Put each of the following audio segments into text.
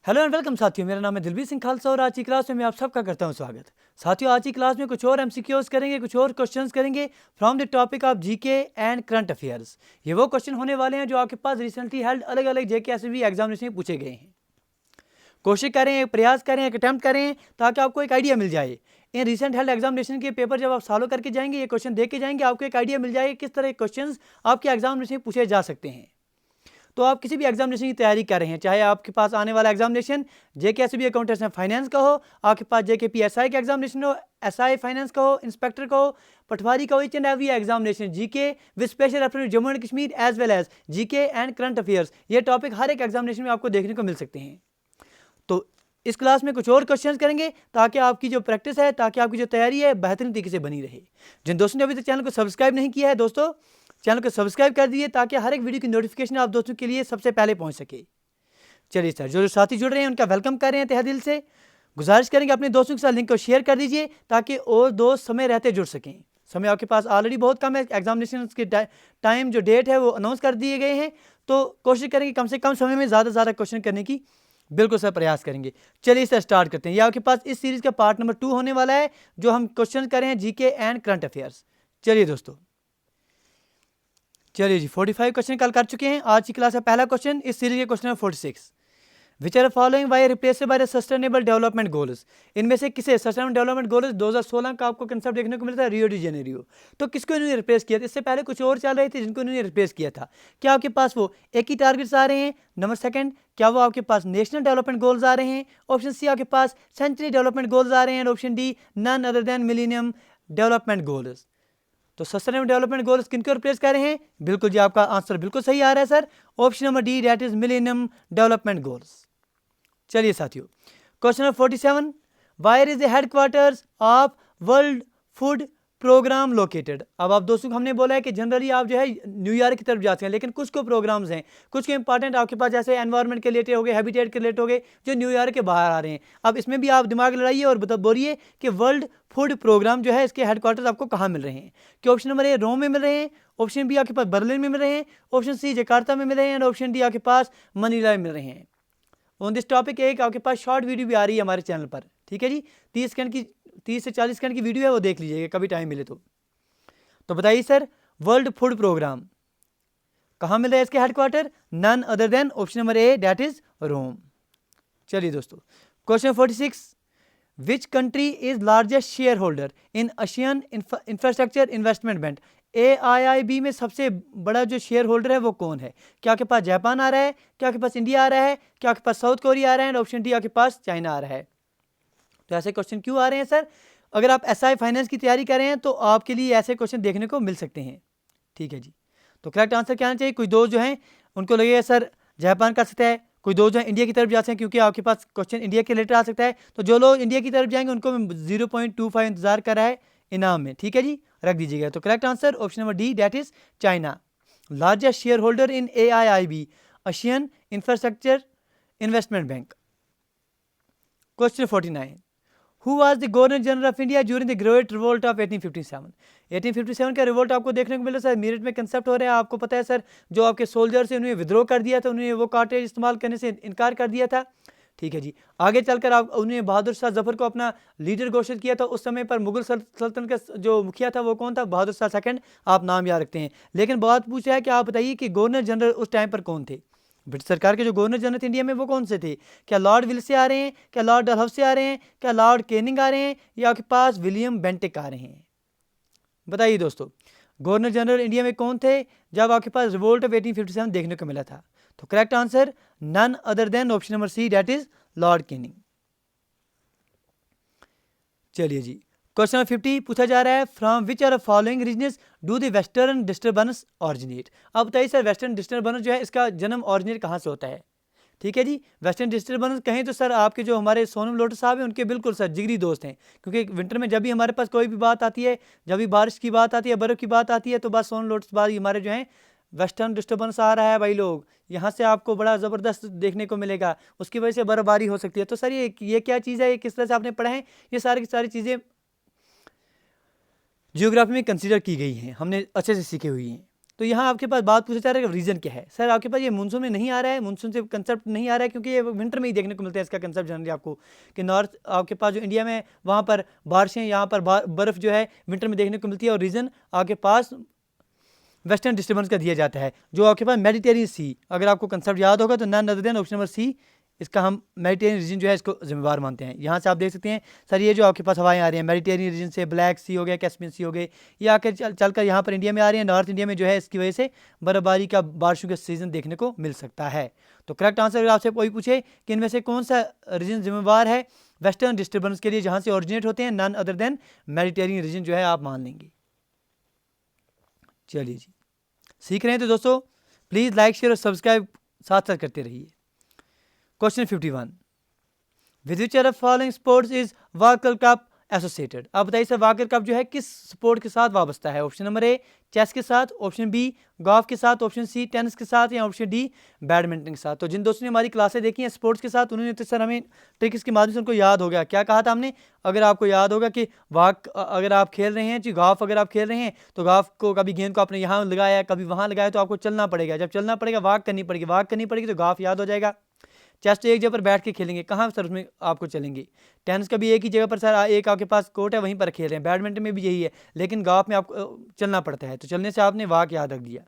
Hello and welcome साथियों, मेरा नाम है दिलबीर सिंह खालसा और आज की क्लास में मैं आप सबका करता हूं स्वागत। साथियों, आज की क्लास में कुछ और एमसीक्यूज करेंगे, कुछ और क्वेश्चंस करेंगे from the topic of GK and current affairs. ये वो क्वेश्चन होने वाले हैं जो आपके पास रिसेंटली हेल्ड अलग अलग जेके एसएसबी एग्जामिनेशन में पूछे गए हैं। कोशिश करें, प्रयास करें, एक अटैम्प्ट करें ताकि आपको एक आइडिया मिल जाए। इन रिसेंट हेल्ड एग्जामिनेशन के पेपर जब आप सॉल्व करके जाएंगे, ये क्वेश्चन देख के जाएंगे, आपको एक आइडिया मिल जाएगा किस तरह के क्वेश्चन आपके एग्जामिनेशन में पूछे जा सकते हैं। तो आप किसी भी एग्जामिनेशन की तैयारी कर रहे हैं, चाहे आपके पास आने वाला examination JK SB accountants and finance का हो, आपके पास जेके पीएसआई का एग्जामिनेशन हो, एसआई फाइनेंस का हो, इंस्पेक्टर का हो, पटवारी का हो, each and every examination GK with special reference Jammu and Kashmir as well as GK and current affairs, ये टॉपिक हर एक एग्जामिनेशन में आपको देखने को मिल सकते हैं। तो इस क्लास में कुछ और क्वेश्चंस करेंगे ताकि आपकी जो प्रैक्टिस है, ताकि आपकी जो तैयारी है बेहतरीन तरीके से बनी रहे। जिन दोस्तों ने अभी तक चैनल को सब्सक्राइब नहीं किया है, दोस्तों चैनल को सब्सक्राइब कर दीजिए ताकि हर एक वीडियो की नोटिफिकेशन आप दोस्तों के लिए सबसे पहले पहुंच सके। चलिए सर, जो साथी जुड़ रहे हैं उनका वेलकम कर रहे हैं तहे दिल से। गुजारिश करेंगे अपने दोस्तों के साथ लिंक को शेयर कर दीजिए ताकि और दोस्त समय रहते जुड़ सकें। समय आपके पास ऑलरेडी बहुत कम है, एग्जामिनेशन के टाइम जो डेट है वो अनाउंस कर दिए गए हैं, तो कोशिश करेंगे कम से कम समय में ज़्यादा से ज़्यादा क्वेश्चन करने की बिल्कुल सर प्रयास करेंगे। चलिए इसे स्टार्ट करते हैं। ये आपके पास इस सीरीज का पार्ट नंबर 2 होने वाला है, जो हम क्वेश्चन कर रहे हैं जीके एंड करंट अफेयर्स। चलिए दोस्तों, चलिए जी 45 क्वेश्चन कल कर चुके हैं। आज की क्लास का पहला क्वेश्चन इस सीरीज के क्वेश्चन है 46। Which are following by replaced by the sustainable development goals. इनमें से किसे सस्टेनेबल डेवलपमेंट गोल्स 2016 का आपको कंसेप्ट देखने को मिलता है, रियो डी जेनेरियो। तो किसको इन्होंने रिप्लेस किया था? इससे पहले कुछ और चल रहे थे जिनको इन्होंने रिप्लेस किया था। क्या आपके पास वो एक ही टारगेट्स आ रहे हैं? नंबर सेकंड, क्या वो आपके पास नेशनल डेवलपमेंट गोल्स आ रहे हैं? ऑप्शन सी, आपके पास सेंचुरी डेवलपमेंट गोल्स आ रहे हैं। Option D, none other than millennium development goals. तो सस्टेनेबल डेवलपमेंट गोल्स किनको रिप्लेस कर रहे हैं? बिल्कुल जी, आपका आंसर बिल्कुल सही आ रहा है sir, option number D, that is millennium development goals. चलिए साथियों, question number 47, where is the headquarters of World Food Programme located. अब आप दोस्तों हमने बोला है कि जनरली आप जो है न्यूयॉर्क की तरफ जाते हैं, लेकिन कुछ को प्रोग्राम्स हैं, कुछ के इंपॉर्टेंट आपके पास जैसे एनवायरनमेंट के रिलेटेड हो गए, हैबिटेट के रिलेटेड हो गए, जो न्यूयॉर्क के बाहर आ रहे हैं। अब इसमें भी आप दिमाग लड़ाइए और बोलिए कि वर्ल्ड फूड प्रोग्राम जो है इसके हेडक्वार्टर्स आपको कहाँ मिल रहे हैं। कि ऑप्शन नंबर ए रोम में मिल रहे हैं, ऑप्शन बी आपके पास बर्लिन में मिल रहे हैं, ऑप्शन सी जकार्ता में मिल रहे हैं, और ऑप्शन डी आपके पास मनीला में मिल रहे हैं। ऑन दिस टॉपिक एक आपके पास शॉर्ट वीडियो भी आ रही है हमारे चैनल पर, ठीक है जी, 30 से 40 सेकंड की वीडियो है, वो देख लीजिएगा कभी टाइम मिले तो बताइए सर, वर्ल्ड फूड प्रोग्राम कहाँ मिल रहा है इसके headquarter? None other than option number A, that is Rome. चलिए दोस्तों, question 46, which country is largest share holder in Asian infrastructure investment bank. AIIB में सबसे बड़ा जो शेयर होल्डर है वो कौन है? क्या आपके पास जापान आ रहा है, क्या आपके पास इंडिया आ रहा है, क्या आपके पास साउथ कोरिया आ रहा है, और ऑप्शन डी आपके पास चाइना आ रहा है। तो ऐसे क्वेश्चन क्यों आ रहे हैं सर? अगर आप एसआई फाइनेंस की तैयारी कर रहे हैं तो आपके लिए ऐसे क्वेश्चन देखने को मिल सकते हैं, ठीक है जी। तो करेक्ट आंसर क्या आना चाहिए? कुछ दोस्त जो हैं उनको लगेगा सर जापान कर सकता है, कुछ दोस्त जो है इंडिया की तरफ जाते हैं क्योंकि आपके पास क्वेश्चन इंडिया के रिलेटेड आ सकता है। तो जो लोग इंडिया की तरफ जाएंगे उनको 0.25 इंतजार कर रहा है इनाम में, ठीक है जी, रख दीजिएगा। तो correct answer option number D, that is China, largest share holder in AIIB, Asian infrastructure investment bank. Question 49, Who was the governor general of India during the great revolt of 1857। 1857 का रिवोल्ट आपको देखने को मिला sir, Meerut में concept हो रहा है। आपको पता है सर, जो आपके सोल्जर्स हैं उन्होंने विद्रोह कर दिया था, उन्होंने वो कार्टेज इस्तेमाल करने से इनकार कर दिया था, ठीक है जी। आगे चलकर आप उन्होंने बहादुर शाह जफर को अपना लीडर घोषित किया था। उस समय पर मुगल सल्तनत का जो मुखिया था वो कौन था? बहादुर शाह सेकंड, आप नाम याद रखते हैं। लेकिन बात पूछ रहा है कि आप बताइए कि गवर्नर जनरल उस टाइम पर कौन थे? ब्रिटिश सरकार के जो गवर्नर जनरल थे इंडिया में वो कौन से थे? क्या लॉर्ड विल से आ रहे हैं, क्या लॉर्ड डलहौसी से आ रहे हैं, क्या लॉर्ड कैनिंग आ रहे हैं, या आपके पास विलियम बेंटिक आ रहे हैं? बताइए दोस्तों, गवर्नर जनरल इंडिया में कौन थे जब आपके पास रिवोल्ट ऑफ 1857 देखने को मिला था? तो correct answer none other than option number C, that is Lord Canning. चलिए जी, क्वेश्चन नंबर 50 पूछा जा रहा है, from which are following regions do the western disturbance originate. अब बताइए सर, वेस्टर्न डिस्टर्बेंस जो है इसका जन्म ऑरिजिनेट कहाँ से होता है? ठीक है जी, वेस्टर्न डिस्टर्बेंस कहें तो सर आपके जो हमारे सोनम लोटस साहब हैं उनके बिल्कुल सर जिगरी दोस्त हैं, क्योंकि विंटर में जब भी हमारे पास कोई भी बात आती है, जब भी बारिश की बात आती है, बर्फ़ की बात आती है, तो बस सोनम लोटस बाद हमारे जो हैं वेस्टर्न डिस्टर्बेंस आ रहा है भाई लोग, यहाँ से आपको बड़ा ज़बरदस्त देखने को मिलेगा, उसकी वजह से बर्फबारी हो सकती है। तो सर ये क्या चीज़ है, ये किस तरह से आपने पढ़ा है? ये सारी की सारी चीज़ें जियोग्राफी में कंसीडर की गई हैं, हमने अच्छे से सीखी हुई हैं। तो यहाँ आपके पास बात पूछा जा रहा है कि रीज़न क्या है। सर आपके पास ये मानसून में नहीं आ रहा है, मानसून से कंसेप्ट नहीं आ रहा है, क्योंकि ये विंटर में ही देखने को मिलता है इसका कंसेप्ट जनरली आपको, कि नॉर्थ आपके पास जो इंडिया में वहाँ पर बारिशें, यहाँ पर बर्फ़ जो है विंटर में देखने को मिलती है। और रीज़न आपके पास वेस्टर्न डिस्टर्बेंस का दिया जाता है, जो आपके पास मेडिटेरियन सी, अगर आपको कंसेप्ट याद होगा तो none other than option number C, इसका हम मेडिटेरियन रीजन जो है इसको जिम्मेवार मानते हैं। यहाँ से आप देख सकते हैं सर ये जो आपके पास हवाएं आ रही हैं मेडिटेरियन रीजन से, ब्लैक सी हो गया, कैस्पियन सी हो गए, ये आकर चलकर यहाँ पर इंडिया में आ रही है, नॉर्थ इंडिया में जो है इसकी वजह से बर्फबारी का, बारिशों का सीजन देखने को मिल सकता है। तो करेक्ट आंसर अगर आपसे कोई पूछे कि इनमें से कौन सा रीजन जिम्मेवार है वेस्टर्न डिस्टर्बेंस के लिए, जहाँ से ऑरिजिनेट होते हैं, non other then Mediterranean reason जो है आप मान लेंगे। चलिए जी, सीख रहे हैं तो दोस्तों प्लीज़ लाइक शेयर और सब्सक्राइब साथ साथ करते रहिए। Question 51, with which of following sports is walker cup associated. आप बताइए सर वाकर कप जो है किस स्पोर्ट के साथ वाबस्ता है। ऑप्शन नंबर ए चेस के साथ, ऑप्शन बी गोल्फ के साथ, ऑप्शन सी टेनिस के साथ, या ऑप्शन डी बैडमिंटन के साथ। तो जिन दोस्तों ने हमारी क्लासें देखी हैं स्पोर्ट्स के साथ, उन्होंने तो सर हमें ट्रिक्स के माध्यम से उनको याद हो गया। क्या कहा था हमने, अगर आपको याद होगा कि अगर आप खेल रहे हैं जी गोल्फ, अगर आप खेल रहे हैं तो गोल्फ को कभी गेंद को आपने यहाँ लगाया, कभी वहाँ लगाया, तो आपको चलना पड़ेगा। जब चलना पड़ेगा वॉक करनी पड़ेगी तो गोल्फ याद हो जाएगा। चेस तो एक जगह पर बैठ के खेलेंगे, कहाँ सर उसमें आपको चलेंगे। टेनिस का भी एक ही जगह पर सर, एक आपके पास कोर्ट है वहीं पर खेल रहे हैं। बैडमिंटन में भी यही है, लेकिन गोल्फ में आपको चलना पड़ता है, तो चलने से आपने वाक याद रख दिया।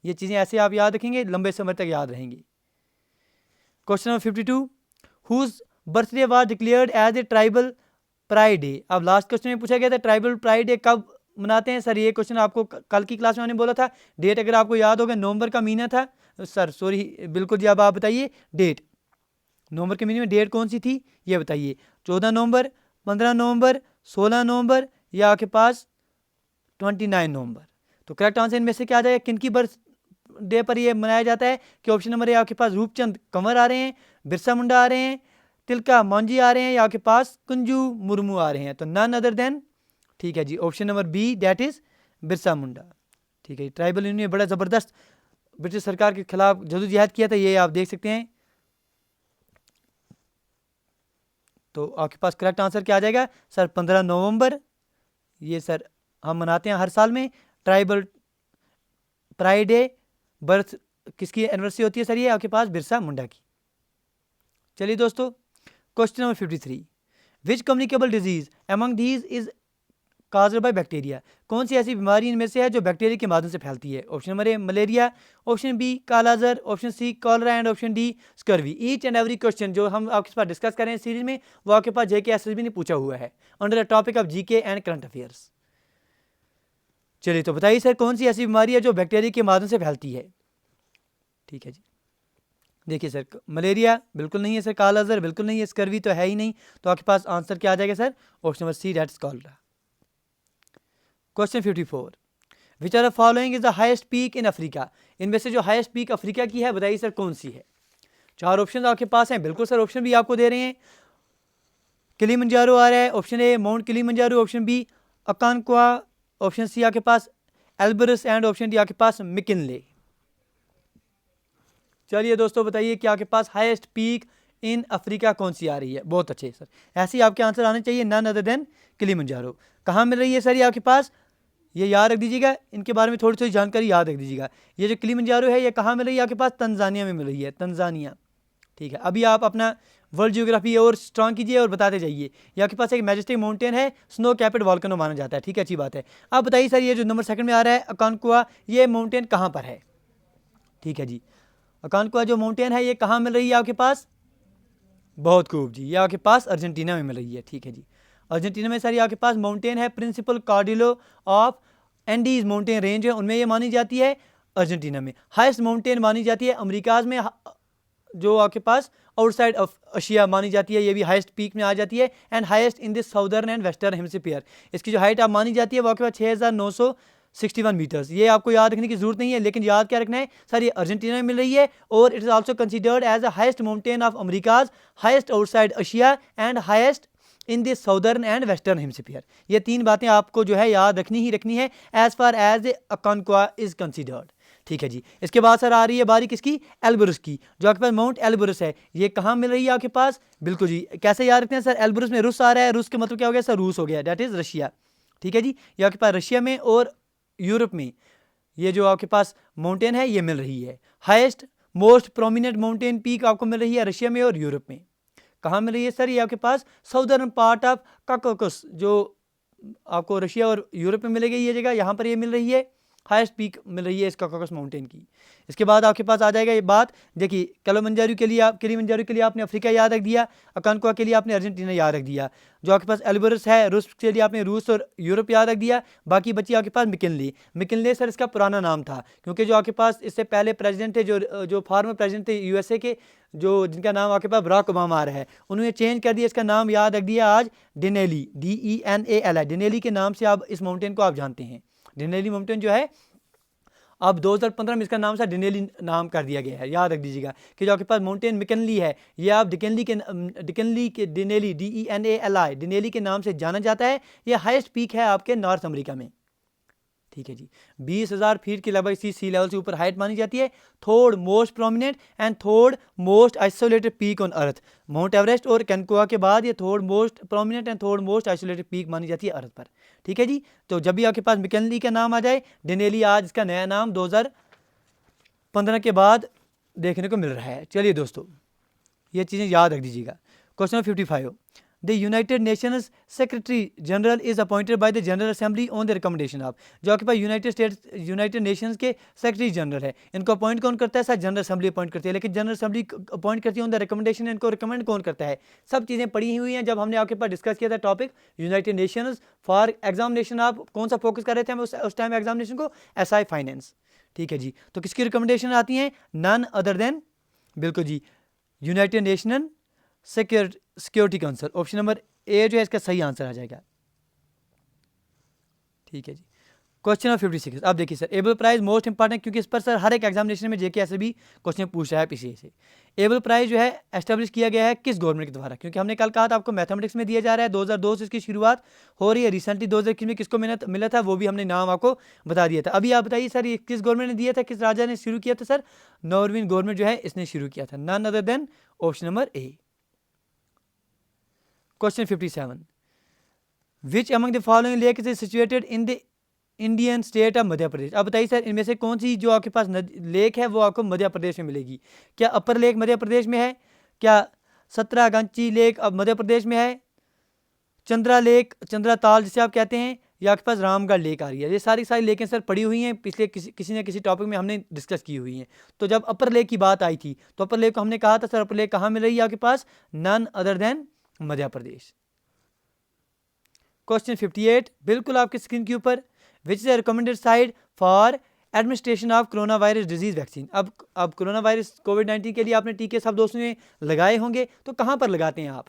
ये चीज़ें ऐसे आप याद रखेंगे, लंबे समय तक याद रहेंगी। Question number 52, whose birthday was declared as a tribal pride day. अब लास्ट क्वेश्चन में पूछा गया था ट्राइबल प्राइड डे कब मनाते हैं। सर ये क्वेश्चन आपको कल की क्लास में मैंने बोला था, डेट अगर आपको याद होगा नवंबर का महीना था सर, सॉरी बिल्कुल जी। अब आप बताइए डेट, नवंबर के महीने में डेट कौन सी थी ये बताइए, 14 नवंबर, 15 नवंबर, 16 नवंबर, या आपके पास 29 नवंबर। तो करेक्ट आंसर इनमें से क्या आ जाएगा, किन की बर्थ डे पर ये मनाया जाता है। कि ऑप्शन नंबर ए आपके पास रूपचंद कंवर आ रहे हैं, बिरसा मुंडा आ रहे हैं, तिलका मांझी आ रहे हैं, या आपके पास कुंजू मुर्मू आ रहे हैं। तो नन अदर देन, ठीक है जी, option number B that is Birsa Munda. ठीक है, ट्राइबल यूनियन बड़ा ज़बरदस्त ब्रिटिश सरकार के खिलाफ जदोजहद किया था, ये आप देख सकते हैं। तो आपके पास करेक्ट आंसर क्या आ जाएगा सर, 15 नवंबर। ये सर हम मनाते हैं हर साल में ट्राइबल प्राइड डे। बर्थ किसकी एनिवर्सरी होती है सर, ये आपके पास बिरसा मुंडा की। चलिए दोस्तों, question number 53, which communicable disease among these is caused by bacteria. कौन सी ऐसी बीमारी इनमें से है जो बैक्टीरिया के माध्यम से फैलती है। Option number A malaria, option B kala-azar, option C cholera, and option D scurvy. Each and every question जो हम आपके पास डिस्कस करें सीरीज में, वो आपके पास जेके एसएसबी ने पूछा हुआ है under the topic of GK and current affairs. चलिए तो बताइए सर कौन सी ऐसी बीमारी है जो बैक्टीरिया के माध्यम से फैलती है। ठीक है जी, देखिए सर मलेरिया बिल्कुल नहीं है सर, कालाजार बिल्कुल नहीं है, स्कर्वी तो है ही नहीं। तो आपके पास आंसर क्या आ जाएगा sir, option number C that is cholera. Question 54, which are the following is the highest peak in Africa. इनमें से जो हाईएस्ट पीक अफ्रीका की है बताइए सर कौन सी है। 4 ऑप्शन आपके पास हैं, बिल्कुल सर ऑप्शन भी आपको दे रहे हैं। किलिमंजारो आ रहा है, option A mount Kilimanjaro, option B Aconcagua, option C आपके पास एल्बरस, एंड ऑप्शन डी आपके पास मिकिनले। चलिए दोस्तों बताइए कि आपके पास हाईएस्ट पीक इन अफ्रीका कौन सी आ रही है। बहुत अच्छे सर, ऐसे ही आपके आंसर आने चाहिए, नन अदर देन किलिमंजारो। कहाँ मिल रही है सर ये आपके पास, ये याद रख दीजिएगा, इनके बारे में थोड़ी थोड़ी जानकारी याद रख दीजिएगा। ये जो किलिमंजारो है ये कहाँ मिल रही है आपके पास, तंजानिया में मिल रही है, तंजानिया। ठीक है, अभी आप अपना वर्ल्ड जियोग्राफी और स्ट्रॉन्ग कीजिए और बताते जाइए। ये आपके पास एक मैजेस्टिक माउंटेन है, स्नो कैपेड वॉल्केनो माना जाता है। ठीक है, अच्छी बात है। आप बताइए सर ये जो नंबर 2 में आ रहा है अकानक्वा, ये माउंटेन कहाँ पर है। ठीक है जी, अकानक्वा जो माउंटेन है ये कहाँ मिल रही है आपके पास, बहुत खूब जी, ये आपके पास अर्जेंटीना में मिल रही है। ठीक है जी, अर्जेंटीना में सर ये आपके पास माउंटेन है principal cordillera of Andes mountain range है, उनमें ये मानी जाती है अर्जेंटीना में। हाईएस्ट माउंटेन मानी जाती है अमेरिकाज में, जो आपके पास आउटसाइड ऑफ एशिया मानी जाती है, ये भी हाईएस्ट पीक में आ जाती है। And highest in this southern and western hemisphere. इसकी जो हाइट आप मानी जाती है वो आपके पास 6961 मीटर्स। ये आपको याद रखने की जरूरत नहीं है, लेकिन याद क्या रखना है सर, ये अर्जेंटीना में मिल रही है और it is also considered as the highest mountain of Americas, highest outside Asia, and highest in this southern and western hemisphere. ये 3 बातें आपको जो है याद रखनी ही रखनी है as far as Aconcagua is considered. ठीक है जी, इसके बाद सर आ रही है बारी किसकी, एल्बरस की। जो आपके पास माउंट एल्बरस है ये कहाँ मिल रही है आपके पास, बिल्कुल जी, कैसे याद रखते हैं सर, एल्बरस में रूस आ रहा है, रूस का मतलब क्या हो गया सर, रूस हो गया, दैट इज रशिया। ठीक है जी, ये आपके पास रशिया में और यूरोप में ये जो आपके पास माउंटेन है ये मिल रही है। Highest most prominent mountain peak आपको मिल रही है रशिया में और यूरोप में। कहाँ मिल रही है सर? ये आपके पास साउदर्न पार्ट ऑफ काकाकस, जो आपको रशिया और यूरोप में मिलेगी ये जगह, यहाँ पर ये मिल रही है। हाईएस्ट पीक मिल रही है इस काकाकस माउंटेन की। इसके बाद आपके पास आ जाएगा ये बात, देखिए किलिमंजारो के लिए आपने अफ्रीका याद रख दिया, अकानकुआ के लिए आपने अर्जेंटीना याद रख दिया, जो आपके पास एल्बरस है रूस के लिए आपने रूस और यूरोप याद रख दिया। बाकी बची आपके पास मिकिनले सर इसका पुराना नाम था, क्योंकि जो आपके पास इससे पहले प्रेसिडेंट थे, जो फॉर्मर प्रेसिडेंट थे यूएसए के, जो जिनका नाम आपके पास बराक ओबामा आ रहा है, उन्होंने चेंज कर दिया, इसका नाम याद रख दिया आज डेनेली, DENALI, डेनेली के नाम से आप इस माउंटेन को आप जानते हैं। डेनेली माउंटेन जो है अब 2015 में इसका नाम सा डेनेली नाम कर दिया गया है। याद रख दीजिएगा कि जो आपके पास माउंटेन मिकिनली है ये आप डिकिनली के डेनेली DENALI डेनेली के नाम से जाना जाता है। ये हाईएस्ट पीक है आपके नॉर्थ अमेरिका में। ठीक है जी, 20,000 फीट के लगभग इसी सी लेवल से ऊपर हाइट मानी जाती है। Third most prominent and third most isolated peak on earth, mount Everest और कैनकुआ के बाद ये third most prominent and third most isolated peak मानी जाती है अर्थ पर। ठीक है जी, तो जब भी आपके पास मिकिनली का नाम आ जाए, डेनेली आज इसका नया नाम 2015 के बाद देखने को मिल रहा है। चलिए दोस्तों, ये चीज़ें याद रख दीजिएगा। Question number 55, the United Nations secretary general is appointed by the general assembly on the recommendation of, जो आपके पास यूनाइटेड नेशंस के सेक्रेटरी जनरल है, इनको अपॉइंट कौन करता है? सर जनरल असेंबली अपॉइंट करती है, लेकिन जनरल असेंबली अपॉइंट करती है ऑन द रिकमेंडेशन, इनको रिकमेंड कौन करता है? सब चीज़ें पढ़ी हुई हैं, जब हमने आपके पास डिस्कस किया था topic United Nations for examination. आप कौन सा फोकस कर रहे थे हम उस टाइम एग्जामिनेशन को? SI finance. ठीक है जी, तो किसकी रिकमेंडेशन आती है? नन अदर देन, बिल्कुल जी, United Nation Security Council. Option number A जो है इसका सही आंसर आ जाएगा। ठीक है जी, क्वेश्चन नंबर 56, अब देखिए sir, Abel Prize most important, क्योंकि इस पर सर हर एक एग्जामिनेशन में JK ऐसे भी क्वेश्चन पूछ रहा है पीछे से। एबल प्राइज जो है एस्टेब्लिश किया गया है किस गवर्नमेंट के द्वारा? क्योंकि हमने कल कहा था आपको मैथमेटिक्स में दिया जा रहा है, 2002 से इसकी शुरुआत हो रही है। रिसेंटली 2021 में किसको मिला था वो भी हमने नाम आपको बता दिया था। अभी आप बताइए सर ये किस गवर्नमेंट ने दिया था, किस राजा ने शुरू किया था? सर नॉर्वेन गवर्नमेंट जो है इसने शुरू किया था, none other than option number A. Question 57, which among the following lake is situated in the Indian state of Madhya Pradesh? अब बताइए सर इनमें से कौन सी जो आपके पास लेक है वो आपको मध्य प्रदेश में मिलेगी? क्या अपर लेक मध्य प्रदेश में है? क्या सतरागांची लेक अब मध्य प्रदेश में है? चंद्रा लेक, चंद्रा ताल जिसे आप कहते हैं, या आपके पास रामगढ़ लेक आ रही है? ये सारी लेकें सर पड़ी हुई हैं, पिछले किसी न किसी टॉपिक में हमने डिस्कस की हुई हैं। तो जब अपर लेक की बात आई थी तो अपर लेक को हमने कहा था सर अपर लेक कहाँ मिल रही है आपके पास? None other then Madhya Pradesh. Question 58, बिल्कुल आपकी स्क्रीन के ऊपर, विच is the recommended site for administration of corona virus disease vaccine? अब कोरोना वायरस कोविड-19 के लिए आपने टीके सब दोस्तों ने लगाए होंगे, तो कहाँ पर लगाते हैं आप?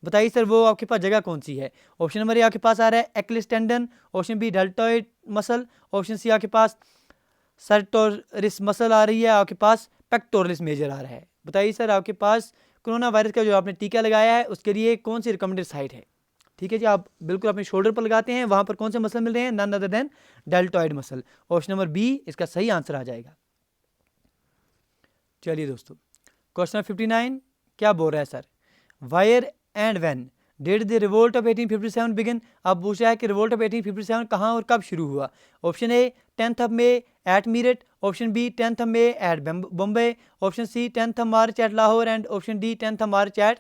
बताइए सर वो आपके पास जगह कौन सी है? ऑप्शन नंबर ए आपके पास आ रहा है Achilles tendon, option B deltoid muscle, option C आपके पास सर्टोरिस मसल आ रही है, आपके पास पेक्टोरलिस मेजर आ रहा है। बताइए सर आपके पास कोरोना वायरस का जो आपने टीका लगाया है उसके लिए कौन सी रिकमेंडेड साइट है? ठीक है जी, आप बिल्कुल अपने शोल्डर पर लगाते हैं, वहां पर कौन से मसल मिल रहे हैं? None other than deltoid muscle. Option number B इसका सही आंसर आ जाएगा। चलिए दोस्तों, क्वेश्चन 59 क्या बोल रहा है sir? Wire and when did the revolt of 1857 begin? अब पूछा है कि रिवोल्ट ऑफ 1857 कहाँ और कब शुरू हुआ? Option A 10th of May at Meerut, option B 10th of May at Bombay, option C 10th of March at Lahore and option D 10th of March at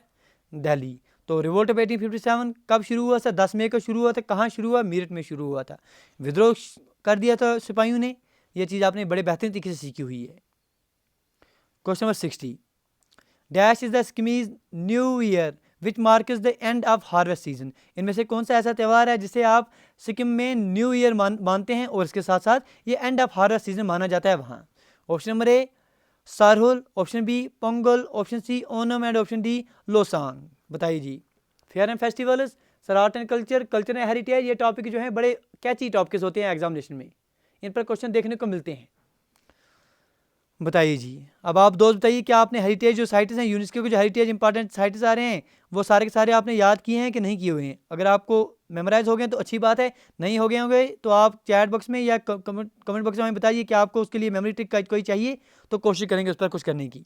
Delhi. तो रिवोल्ट ऑफ 1857 कब शुरू हुआ सर? 10 मई को शुरू हुआ था। कहाँ शुरू हुआ? मीरठ में शुरू हुआ था। विद्रोह कर दिया था सिपाहियों ने। यह चीज़ आपने बड़े बेहतरीन तरीके से सीखी हुई है। Question number 60, dash is the Sikkimese new year which marks the end of harvest season? इनमें से कौन सा ऐसा त्यौहार है जिसे आप सिक्किम में न्यू ईयर मानते हैं और इसके साथ साथ ये एंड ऑफ हार्वेस्ट सीजन माना जाता है वहाँ? Option number A Sarhul, option B Pongal, option C Onam and option D Losoong. बताइए जी। Fair and festivals, sir art and culture and heritage, ये टॉपिक जो है बड़े कैची टॉपिक्स होते हैं एग्जामिनेशन में, इन पर क्वेश्चन देखने को मिलते हैं। बताइए जी, अब आप दोस्त बताइए क्या आपने हेरिटेज जो साइट्स हैं यूनेस्को के जो हेरिटेज इंपॉर्टेंट साइट्स आ रहे हैं वो सारे के सारे आपने याद किए हैं कि नहीं किए हुए हैं? अगर आपको मेमोराइज हो गए तो अच्छी बात है, नहीं हो गए होंगे तो आप चैट बॉक्स में या कमेंट बॉक्स में बताइए कि आपको उसके लिए मेमोरी ट्रिक कोई चाहिए तो कोशिश करेंगे उस पर कुछ करने की।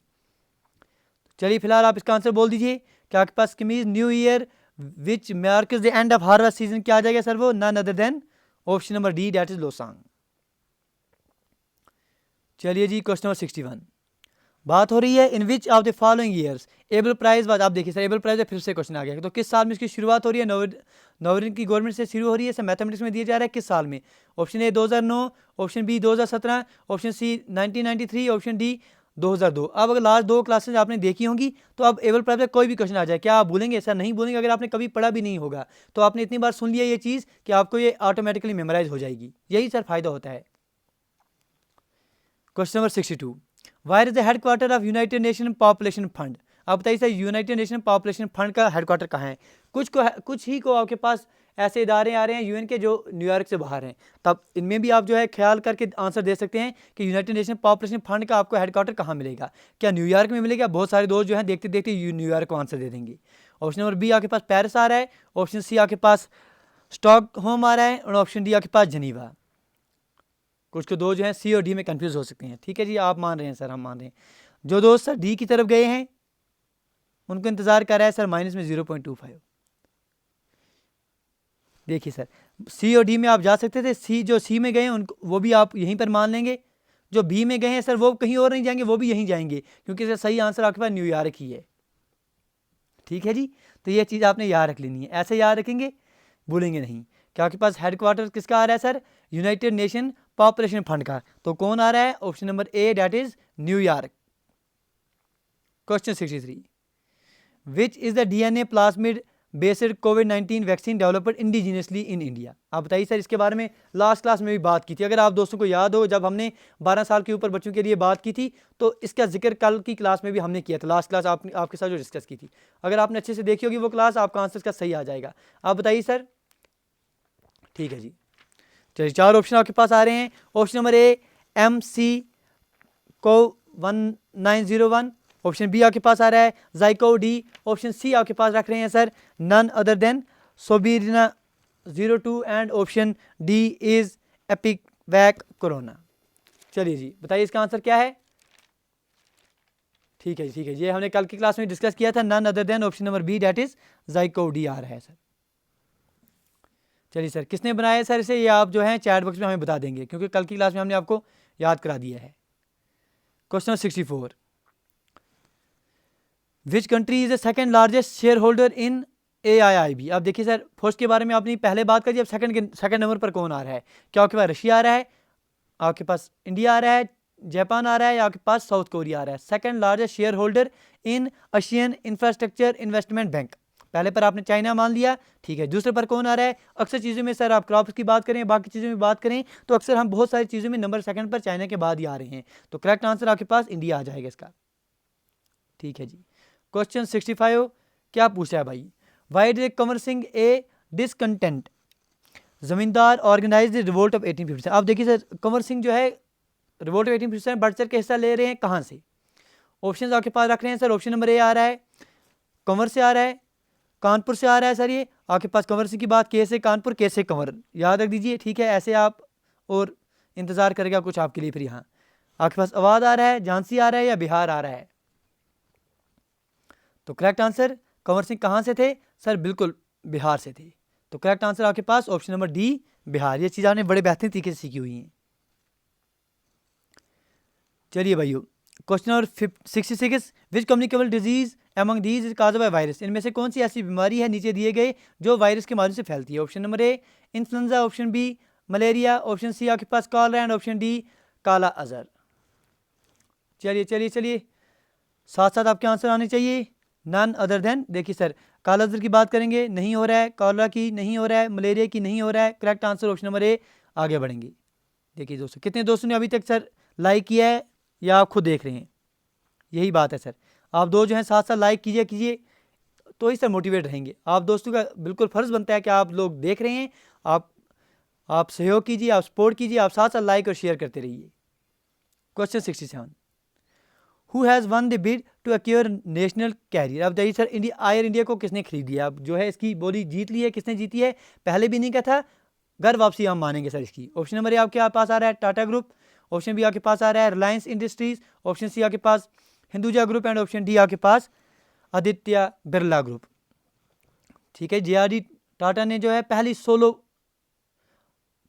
चलिए फिलहाल आप इसका आंसर बोल दीजिए कि आपके पास कमीज new year which marks the end of harvest season क्या आ जाएगा सर? वो none other than option number D, that is Losoong. चलिए जी, क्वेश्चन नंबर 61 बात हो रही है in which of the following years Abel prize was. आप देखिए सर, एबल प्राइज फिर से क्वेश्चन आ गया। तो किस साल में इसकी शुरुआत हो रही है? नवरीन की गवर्नमेंट से शुरू हो रही है सर, मैथमेटिक्स में दिया जा रहा है किस साल में? Option A 2009, option B 2017, option C 1993, option D 2002। अब अगर लास्ट दो क्लासेज आपने देखी होंगी तो अब एबल प्राइज का कोई भी क्वेश्चन आ जाए, क्या आप भूलेंगे? सर नहीं भूलेंगे। अगर आपने कभी पढ़ा भी नहीं होगा तो आपने इतनी बार सुन लिया ये चीज़ कि आपको ये ऑटोमेटिकली मेमोराइज हो जाएगी। यही सर फायदा होता है। Question number 62 wire is the headquarter of United nation population fund. आप बताइए sir, United nation population fund का हेडक्वार्टर कहाँ है? कुछ ही को आपके पास ऐसे इदारे आ रहे हैं यूएन के जो न्यूयॉर्क से बाहर हैं, तब इनमें भी आप जो है ख्याल करके आंसर दे सकते हैं कि यूनाइटेड नेशन पॉपुलेशन फंड का आपको हेडक्वार्टर कहाँ मिलेगा। क्या न्यूयॉर्क में मिलेगा? बहुत सारे दोस्त जो हैं देखते देखते न्यूयॉर्क को आंसर दे देंगे। ऑप्शन नंबर बी आपके पास पेरिस आ रहा है, ऑप्शन सी आपके पास स्टॉकहोम आ रहा है, और ऑप्शन डी आपके पास जनीवा। कुछ को दो जो हैं सी और डी में कंफ्यूज हो सकते हैं। ठीक है जी, आप मान रहे हैं सर, हम मान रहे हैं। जो दोस्त सर डी की तरफ गए हैं उनको इंतजार कर रहा है सर माइनस में 0.25। देखिए सर, सी और डी में आप जा सकते थे, जो सी में गए हैं उनको वो भी आप यहीं पर मान लेंगे। जो बी में गए हैं सर वो कहीं और नहीं जाएंगे, वो भी यहीं जाएंगे, क्योंकि सर सही आंसर आपके पास न्यूयॉर्क ही है। ठीक है जी, तो ये चीज़ आपने याद रख लेनी है, ऐसे याद रखेंगे, भूलेंगे नहीं। क्या आपके पास हेडक्वार्टर किसका आ रहा है sir? United nation population fund का। तो कौन आ रहा है? Option number A, that is New York. Question 63 which is the DNA plasmid based covid vaccine developed indigenously in India. आप बताइए सर, इसके बारे में लास्ट क्लास में भी बात की थी। अगर आप दोस्तों को याद हो, जब हमने 12 साल के ऊपर बच्चों के लिए बात की थी तो इसका जिक्र कल की क्लास में भी हमने किया था। लास्ट क्लास आपके साथ जो डिस्कस की थी, अगर आपने अच्छे से देखी होगी वो क्लास, आपका आंसर का सही आ जाएगा। आप बताइए सर। ठीक है जी, चलिए 4 ऑप्शन आपके पास आ रहे हैं। ऑप्शन नंबर ए MC को 1901, ऑप्शन बी आपके पास आ रहा है जाइको डी, ऑप्शन सी आपके पास रख रहे हैं sir none other than Soberana 02, and option D is EpiVac corona. चलिए जी, बताइए इसका आंसर क्या है? ठीक है जी, ठीक है, ये हमने कल की क्लास में डिस्कस किया था। None other than option number B, that is Zyco D आ रहा है सर। चलिए सर, किसने बनाया है सर इसे, ये आप जो है चैट बॉक्स में हमें बता देंगे, क्योंकि कल की क्लास में हमने आपको याद करा दिया है। Question 64 which country is the second largest share holder in AIIB। अब देखिए सर, फर्स्ट के बारे में आपने पहले बात करी, अब सेकंड नंबर पर कौन आ रहा है? क्या आपके पास रशिया आ रहा है, आपके पास इंडिया आ रहा है, जापान आ रहा है, या आपके पास साउथ कोरिया आ रहा है? Second largest share holder in Asian infrastructure investment bank. पहले पर आपने चाइना मान लिया, ठीक है। दूसरे पर कौन आ रहा है? अक्सर चीज़ों में सर आप क्रॉप्स की बात करें, बाकी चीज़ों में बात करें तो अक्सर हम बहुत सारी चीज़ों में नंबर सेकंड पर चाइना के बाद ही आ रहे हैं। तो करेक्ट आंसर आपके पास इंडिया आ जाएगा इसका। ठीक है जी, क्वेश्चन 65 क्या पूछा है भाई? Why did Kanwar Singh A discontent जमींदार ऑर्गेनाइज द रिवोल्ट ऑफ 1857। आप देखिए सर, कंवर सिंह जो है रिवोल्ट ऑफ 1857 बढ़ चढ़ के हिस्सा ले रहे हैं, कहाँ से? ऑप्शन आपके पास रख रहे हैं सर। ऑप्शन नंबर ए आ रहा है कंवर से आ रहा है, कानपुर से आ रहा है सर। ये आपके पास कंवर सिंह की बात के से कानपुर, के से कंवर, याद रख दीजिए। ठीक है, ऐसे आप और इंतजार करेगा कुछ आपके लिए। फिर यहाँ आपके पास अवध आ रहा है, झांसी आ रहा है, या बिहार आ रहा है? तो करेक्ट आंसर कंवर सिंह कहाँ से थे सर? बिल्कुल बिहार से थे। तो करेक्ट आंसर आपके पास ऑप्शन नंबर डी बिहार। ये चीज़ आपने बड़े बेहतरीन तरीके से सीखी हुई है। चलिए भाइयों, question number 66 which communicable disease among these is cause by virus. इनमें से कौन सी ऐसी बीमारी है नीचे दिए गए जो वायरस के माध्यम से फैलती है? Option number A influenza, option B malaria, option C आपके पास cholera, and option D kala-azar. चलिए चलिए चलिए, साथ साथ आपके आंसर आने चाहिए। नन अदर देन, देखिए सर, काला अजहर की बात करेंगे, नहीं हो रहा है। कॉलरा की नहीं हो रहा है, मलेरिया की नहीं हो रहा है। करेक्ट आंसर ऑप्शन नंबर ए। आगे बढ़ेंगे। देखिए दोस्तों, कितने दोस्तों ने अभी तक सर लाइक किया है या आप खुद देख रहे हैं? यही बात है सर, आप दो जो हैं साथ साथ लाइक कीजिए तो ही सर मोटिवेट रहेंगे। आप दोस्तों का बिल्कुल फ़र्ज़ बनता है कि आप लोग देख रहे हैं, आप सहयोग कीजिए, आप सपोर्ट कीजिए, आप साथ साथ लाइक और शेयर करते रहिए। Question 67 who has won the bid to acquire national carrier. अब देखिए सर, एयर इंडिया को किसने खरीद लिया? अब जो है इसकी बोली जीत ली है। किसने जीती है? पहले भी नहीं कहा था, घर वापसी हम मानेंगे सर इसकी। ऑप्शन नंबर ए आपके पास आ रहा है टाटा ग्रुप, ऑप्शन बी आपके पास आ रहा है रिलायंस इंडस्ट्रीज, ऑप्शन सी आपके पास Hinduja group, and option D आपके पास आदित्य बिरला ग्रुप। ठीक है, JRD टाटा ने जो है पहली सोलो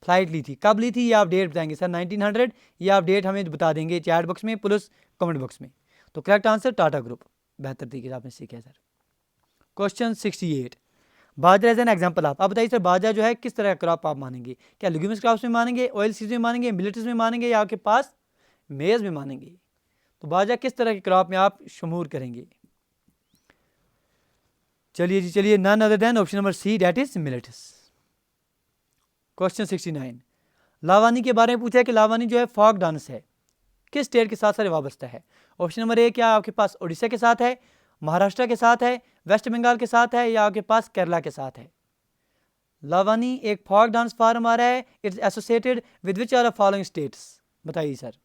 फ्लाइट ली थी, कब ली थी ये आप डेट बताएंगे सर 1900, ये आप डेट हमें बता देंगे चैट बॉक्स में प्लस कमेंट बॉक्स में। तो करेक्ट आंसर टाटा ग्रुप, बेहतर तरीके से आपने सीखा है सर। Question 68, bajra as an example आप बताइए सर, बाजरा जो है किस तरह का क्रॉप आप मानेंगे, क्या लिग्यूमस क्रॉप्स में मानेंगे, ऑयल सीड्स में मानेंगे, मिलेट्स में मानेंगे, या आपके पास मेज में मानेंगे। तो बाजरा किस तरह के क्रॉप में आप शुमार करेंगे। चलिए जी चलिए, none other than option number C that is millets. Question 69, Lavani के बारे में पूछा है कि लावानी जो है फॉक डांस है, किस स्टेट के साथ साथ वाबस्ता है। ऑप्शन नंबर ए क्या आपके पास उड़ीसा के साथ है, महाराष्ट्र के साथ है, वेस्ट बंगाल के साथ है, या आपके पास केरला के साथ है। लावानी एक फॉक डांस फॉर्म आ रहा है, it's associated with which are the following states, बताइए सर।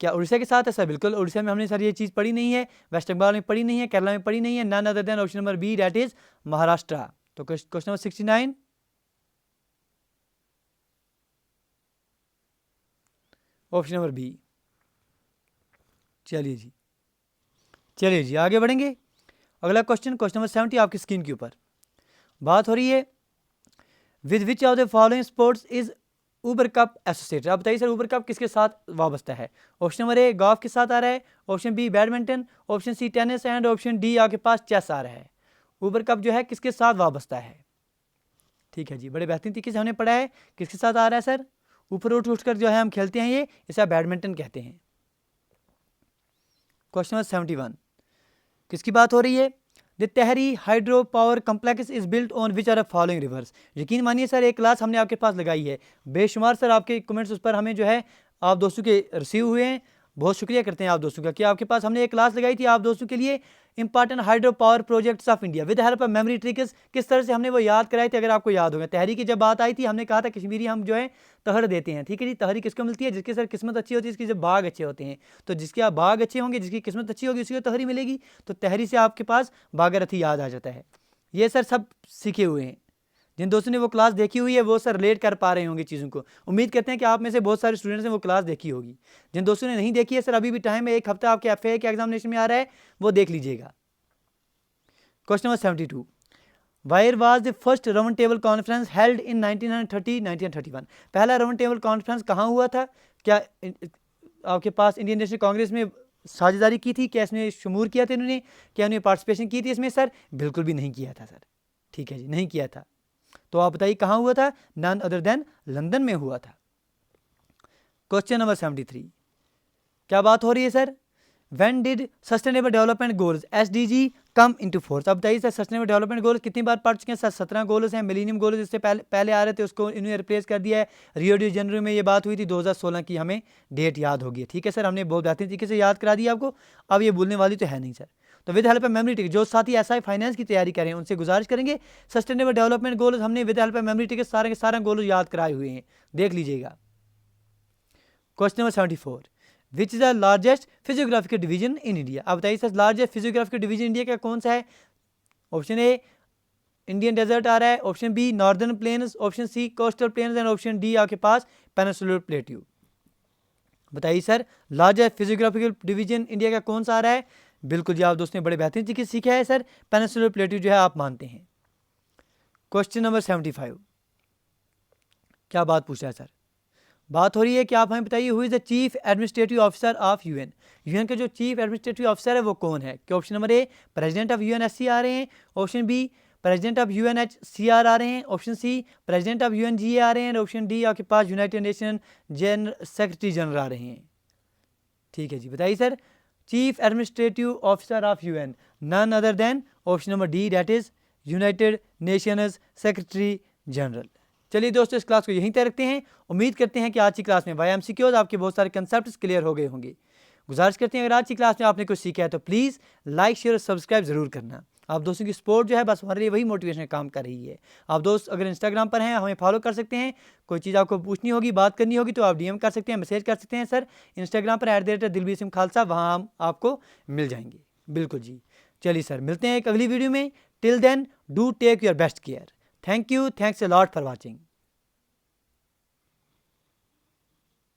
क्या उड़ीसा के साथ है सर, बिल्कुल उड़ीसा में हमने सर ये चीज़ पढ़ी नहीं है, वेस्ट बंगाल में पढ़ी नहीं है, केरला में पढ़ी नहीं है, none other than option number B that is Maharashtra. तो question number 69 option number B. चलिए जी चलिए जी आगे बढ़ेंगे। अगला क्वेश्चन क्वेश्चन नंबर 70 आपकी स्क्रीन के ऊपर बात हो रही है, with which of the following sports is Uber cup associated. आप बताइए सर ऊबर कप किसके साथ वाबस्ता है। ऑप्शन नंबर ए गोल्फ के साथ आ रहा है, option B badminton, option C tennis and option D आपके पास चेस आ रहा है। ऊबर कप जो है किसके साथ वाबस्ता है। ठीक है जी, बड़े बेहतरीन तरीके से हमने पढ़ा है किसके साथ आ रहा है सर, ऊपर उठ कर जो है हम खेलते हैं ये, इसे आप बैडमिंटन कहते हैं। क्वेश्चन नंबर 71 किसकी बात हो रही है, the Tehri hydro power complex is built on which are following rivers. यकीन मानिए सर एक क्लास हमने आपके पास लगाई है, बेशुमार सर आपके कमेंट्स उस पर हमें जो है आप दोस्तों के रिसीव हुए हैं, बहुत शुक्रिया करते हैं आप दोस्तों का कि आपके पास हमने एक क्लास लगाई थी आप दोस्तों के लिए, important hydro power projects of India with help of memory tricks. किस तरह से हमने वो याद कराई थी, अगर आपको याद होगा तहरी की जब बात आई थी हमने कहा था कश्मीरी हम जो है तहर देते हैं। ठीक है जी, तहरी किसको मिलती है, जिसकी सर किस्मत अच्छी होती है, जिसकी जब बाग अच्छे होते हैं, तो जिसके आप बाग अच्छे होंगे, जिसकी किस्मत अच्छी होगी उसी को तहरी मिलेगी। तो तहरी से आपके पास बागरथी याद आ जाता है। ये सर सब सीखे हुए हैं, जिन दोस्तों ने वो क्लास देखी हुई है वो सर रिलेट कर पा रहे होंगे चीज़ों को। उम्मीद करते हैं कि आप में से बहुत सारे स्टूडेंट्स ने वो क्लास देखी होगी। जिन दोस्तों ने नहीं देखी है सर अभी भी टाइम है, एक हफ्ता आपके FA के एग्जामिनेशन में आ रहा है, वो देख लीजिएगा। Question number 72, wire was the first round table conference held in 1930-1931। पहला राउंड टेबल कॉन्फ्रेंस कहाँ हुआ था, क्या आपके पास इंडियन नेशनल कांग्रेस में साझेदारी की थी, क्या इसमें शुमूर किया था इन्होंने, क्या उन्होंने पार्टिसिपेशन की थी इसमें सर, बिल्कुल भी नहीं किया था सर। ठीक है जी, नहीं किया था। तो आप बताइए कहाँ हुआ था, नन अदर देन लंदन में हुआ था। क्वेश्चन नंबर 73 क्या बात हो रही है sir, when did sustainable development goals SDG come into force. अब बताइए सर सस्टेनेबल डेवलपमेंट गोल्स कितनी बार पढ़ चुके हैं सर, 17 गोल्स हैं। मिलेनियम गोल्स इससे पहले आ रहे थे, उसको इन्होंने रिप्लेस कर दिया है। रियो डी जेनेरो में ये बात हुई थी 2016 की, हमें डेट याद होगी। ठीक है सर, हमने बहुत बेहतरीन तरीके से याद करा दिया आपको, अब ये भूलने वाली तो है नहीं सर। तो with help of memory ticket जो साथी SI फाइनेंस की तैयारी करें उनसे गुजारिश करेंगे, सस्टेनेबल डेवलपमेंट गोल्स हमने with help of memory ticket सारे के सारे गोल्स याद कराए हुए हैं, देख लीजिएगा। Question number 74, which is the largest physiographical division in India. आप बताइए sir largest physiographical division India का कौन सा है। ऑप्शन ए इंडियन डेजर्ट आ रहा है, option B northern plains, option C coastal plains and option D आपके पास पेनिनसुलर प्लेट्यू। बताइए sir largest physiographical division India का कौन सा आ रहा है। बिल्कुल जी, आप दोस्तों ने बड़े बेहतरीन तरीके से सीखा है सर, पेनिनसुलर प्लेट्यू जो है आप मानते हैं। क्वेश्चन नंबर 75 क्या बात पूछा है सर, बात हो रही है कि आप हमें बताइए who is the chief administrative officer of UN। UN के जो चीफ एडमिनिस्ट्रेटिव ऑफिसर है वो कौन है। कि option number A president of UNSC आ रहे हैं, option B president of UNHCR आ रहे हैं, option C president of UNGA आ रहे हैं, ऑप्शन डी आपके पास यूनाइटेड नेशन सेक्रेटरी जनरल आ रहे हैं। ठीक है जी, बताइए sir chief administrative officer of UN, none other than option number D that is United Nations secretary general. चलिए दोस्तों इस क्लास को यहीं तक रखते हैं। उम्मीद करते हैं कि आज की क्लास में वाई MCQs आपके बहुत सारे कंसेप्ट्स क्लियर हो गए होंगे। गुजारिश करते हैं अगर आज की क्लास में आपने कुछ सीखा है तो प्लीज़ लाइक शेयर और सब्सक्राइब ज़रूर करना। आप दोस्तों की सपोर्ट जो है बस हमारे लिए वही मोटिवेशन काम कर रही है। आप दोस्त अगर इंस्टाग्राम पर हैं हमें फॉलो कर सकते हैं, कोई चीज़ आपको पूछनी होगी बात करनी होगी तो आप DM कर सकते हैं, मैसेज कर सकते हैं सर इंस्टाग्राम पर @दिलबीर सिंह खालसा, वहाँ हम आपको मिल जाएंगे। बिल्कुल जी, चलिए सर मिलते हैं एक अगली वीडियो में। Till then do take your best care. Thank you, thanks a lot for watching.